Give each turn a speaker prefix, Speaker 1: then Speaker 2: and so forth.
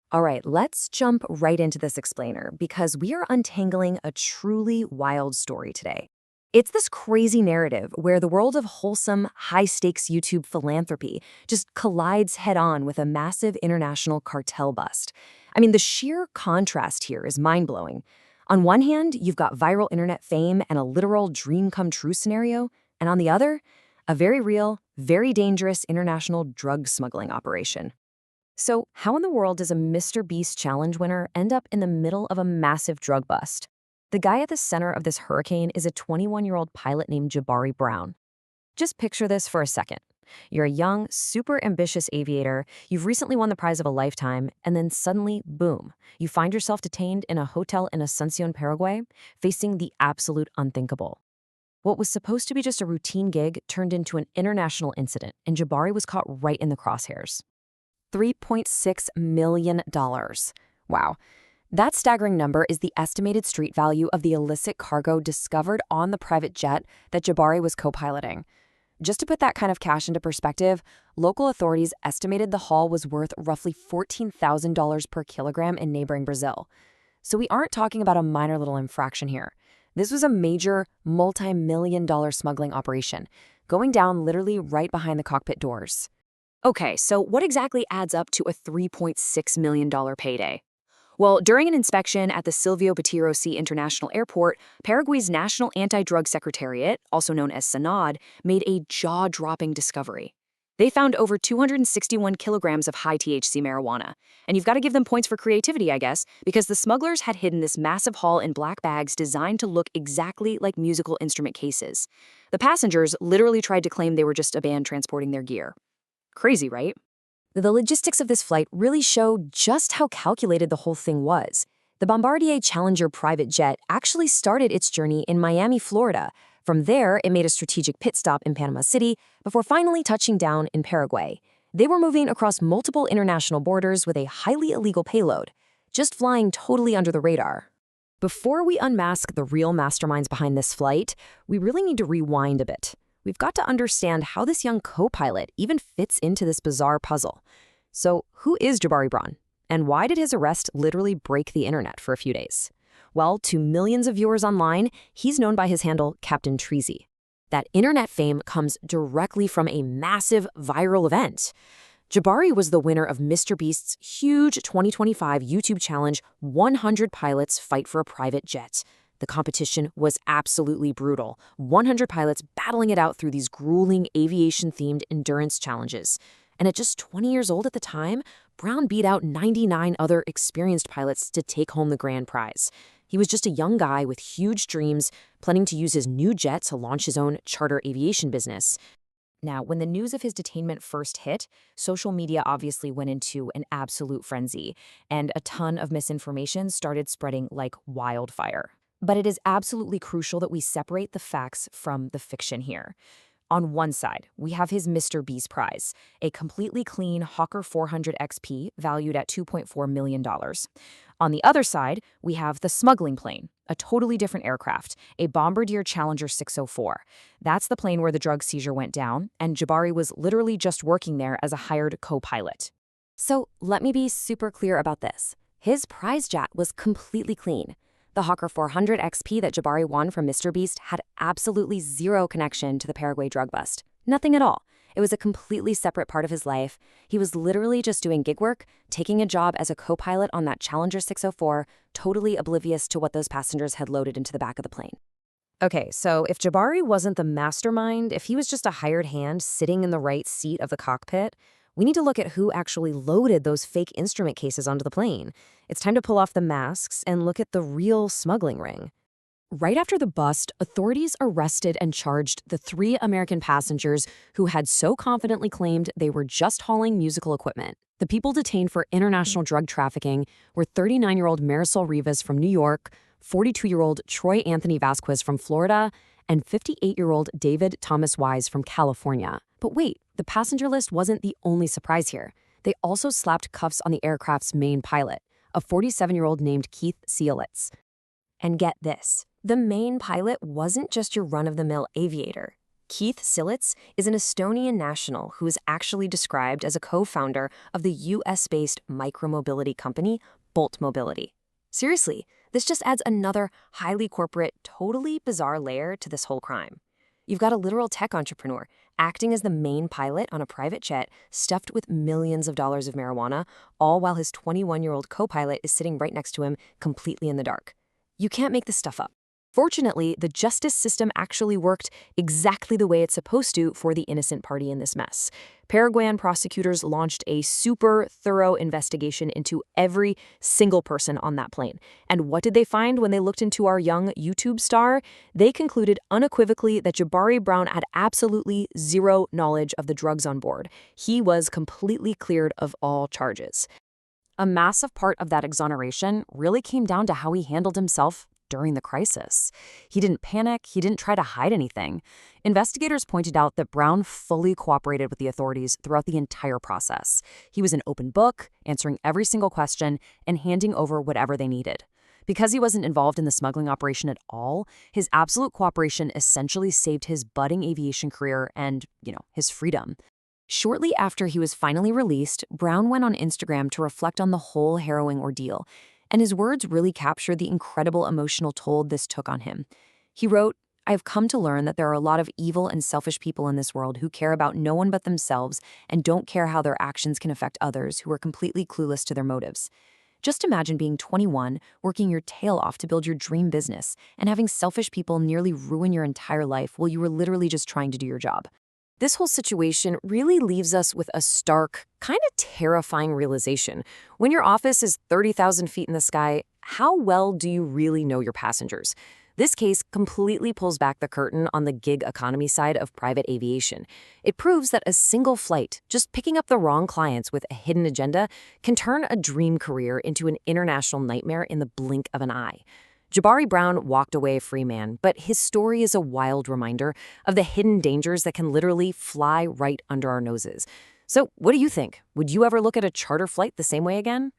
Speaker 1: All right, let's jump right into this explainer because we are untangling a truly wild story today. It's this crazy narrative where the world of wholesome, high stakes YouTube philanthropy just collides head on with a massive international cartel bust. I mean, the sheer contrast here is mind blowing. On one hand, you've got viral internet fame and a literal dream come true scenario, and on the other, a very real, very dangerous international drug smuggling operation. So, how in the world does a MrBeast challenge winner end up in the middle of a massive drug bust? The guy at the center of this hurricane is a 21-year-old pilot named Jabari Brown. Just picture this for a second. You're a young, super ambitious aviator, you've recently won the prize of a lifetime, and then suddenly, boom, you find yourself detained in a hotel in Asuncion, Paraguay, facing the absolute unthinkable. What was supposed to be just a routine gig turned into an international incident, and Jabari was caught right in the crosshairs. $3.6 million. Wow. That staggering number is the estimated street value of the illicit cargo discovered on the private jet that Jabari was co-piloting. Just to put that kind of cash into perspective, local authorities estimated the haul was worth roughly $14,000 per kilogram in neighboring Brazil. So we aren't talking about a minor little infraction here. This was a major, multi-million-dollar smuggling operation, going down literally right behind the cockpit doors. Okay, so what exactly adds up to a $3.6 million payday? Well, during an inspection at the Silvio Petiro C International Airport, Paraguay's National Anti-Drug Secretariat, also known as SANAD, made a jaw-dropping discovery. They found over 261 kilograms of high-THC marijuana. And you've got to give them points for creativity, I guess, because the smugglers had hidden this massive haul in black bags designed to look exactly like musical instrument cases. The passengers literally tried to claim they were just a band transporting their gear. Crazy, right? The logistics of this flight really show just how calculated the whole thing was. The Bombardier Challenger private jet actually started its journey in Miami, Florida. From there, it made a strategic pit stop in Panama City before finally touching down in Paraguay. They were moving across multiple international borders with a highly illegal payload, just flying totally under the radar. Before we unmask the real masterminds behind this flight, we really need to rewind a bit. We've got to understand how this young co-pilot even fits into this bizarre puzzle. So, who is Jabari Brown? And why did his arrest literally break the internet for a few days? Well, to millions of viewers online, he's known by his handle Captain Treasy. That internet fame comes directly from a massive viral event. Jabari was the winner of MrBeast's huge 2025 YouTube challenge, 100 Pilots Fight for a Private Jet. The competition was absolutely brutal. 100 pilots battling it out through these grueling aviation-themed endurance challenges. And at just 20 years old at the time, Brown beat out 99 other experienced pilots to take home the grand prize. He was just a young guy with huge dreams, planning to use his new jet to launch his own charter aviation business. Now, when the news of his detainment first hit, social media obviously went into an absolute frenzy, and a ton of misinformation started spreading like wildfire. But it is absolutely crucial that we separate the facts from the fiction here. On one side, we have his MrBeast prize, a completely clean Hawker 400 XP valued at $2.4 million. On the other side, we have the smuggling plane, a totally different aircraft, a Bombardier Challenger 604. That's the plane where the drug seizure went down, and Jabari was literally just working there as a hired co-pilot. So let me be super clear about this. His prize jet was completely clean. The Hawker 400 XP that Jabari won from MrBeast had absolutely zero connection to the Paraguay drug bust. Nothing at all. It was a completely separate part of his life. He was literally just doing gig work, taking a job as a co-pilot on that Challenger 604, totally oblivious to what those passengers had loaded into the back of the plane. Okay, so if Jabari wasn't the mastermind, if he was just a hired hand sitting in the right seat of the cockpit, we need to look at who actually loaded those fake instrument cases onto the plane. It's time to pull off the masks and look at the real smuggling ring. Right after the bust, authorities arrested and charged the 3 American passengers who had so confidently claimed they were just hauling musical equipment. The people detained for international drug trafficking were 39-year-old Marisol Rivas from New York, 42-year-old Troy Anthony Vasquez from Florida, and 58-year-old David Thomas Wise from California. But wait, the passenger list wasn't the only surprise here. They also slapped cuffs on the aircraft's main pilot, a 47-year-old named Keith Sealitz. And get this, the main pilot wasn't just your run-of-the-mill aviator. Keith Silitz is an Estonian national who is actually described as a co-founder of the US-based micromobility company, Bolt Mobility. Seriously, this just adds another highly corporate, totally bizarre layer to this whole crime. You've got a literal tech entrepreneur acting as the main pilot on a private jet stuffed with millions of dollars of marijuana, all while his 21-year-old co-pilot is sitting right next to him, completely in the dark. You can't make this stuff up. Fortunately, the justice system actually worked exactly the way it's supposed to for the innocent party in this mess. Paraguayan prosecutors launched a super thorough investigation into every single person on that plane. And what did they find when they looked into our young YouTube star? They concluded unequivocally that Jabari Brown had absolutely zero knowledge of the drugs on board. He was completely cleared of all charges. A massive part of that exoneration really came down to how he handled himself during the crisis. He didn't panic, he didn't try to hide anything. Investigators pointed out that Brown fully cooperated with the authorities throughout the entire process. He was an open book, answering every single question and handing over whatever they needed. Because he wasn't involved in the smuggling operation at all, his absolute cooperation essentially saved his budding aviation career and, his freedom. Shortly after he was finally released, Brown went on Instagram to reflect on the whole harrowing ordeal, and his words really captured the incredible emotional toll this took on him. He wrote, "I have come to learn that there are a lot of evil and selfish people in this world who care about no one but themselves and don't care how their actions can affect others who are completely clueless to their motives. Just imagine being 21, working your tail off to build your dream business, and having selfish people nearly ruin your entire life while you were literally just trying to do your job." This whole situation really leaves us with a stark, kind of terrifying realization. When your office is 30,000 feet in the sky, how well do you really know your passengers? This case completely pulls back the curtain on the gig economy side of private aviation. It proves that a single flight, just picking up the wrong clients with a hidden agenda, can turn a dream career into an international nightmare in the blink of an eye. Jabari Brown walked away a free man, but his story is a wild reminder of the hidden dangers that can literally fly right under our noses. So what do you think? Would you ever look at a charter flight the same way again?